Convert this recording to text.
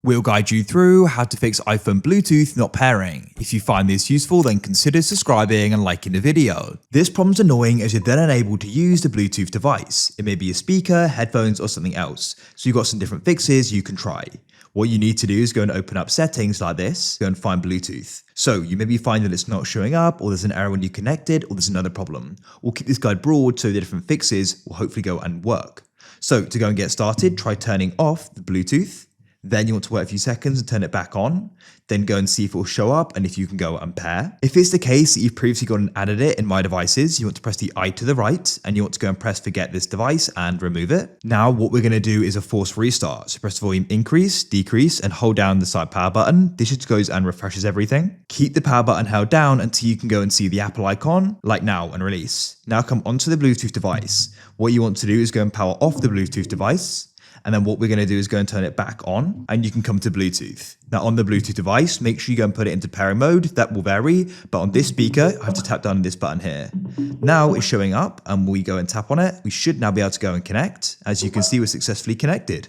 We'll guide you through how to fix iPhone Bluetooth not pairing. If you find this useful, then consider subscribing and liking the video. This problem's annoying as you're then unable to use the Bluetooth device. It may be a speaker, headphones, or something else. So you've got some different fixes you can try. What you need to do is go and open up settings like this, go and find Bluetooth. So you maybe find that it's not showing up, or there's an error when you connect it, or there's another problem. We'll keep this guide broad so the different fixes will hopefully go and work. So to go and get started, try turning off the Bluetooth. Then you want to wait a few seconds and turn it back on. Then go and see if it will show up and if you can go and pair. If it's the case that you've previously gone and added it in My Devices, you want to press the I to the right and you want to go and press Forget this device and remove it. Now what we're going to do is a forced restart. So press the volume increase, decrease, and hold down the side power button. This just goes and refreshes everything. Keep the power button held down until you can go and see the Apple icon, like now, and release. Now come onto the Bluetooth device. What you want to do is go and power off the Bluetooth device. And then what we're going to do is go and turn it back on and you can come to Bluetooth. Now on the Bluetooth device, make sure you go and put it into pairing mode. That will vary, but on this speaker, I have to tap down on this button here. Now it's showing up and we go and tap on it. We should now be able to go and connect. As you can see, we're successfully connected.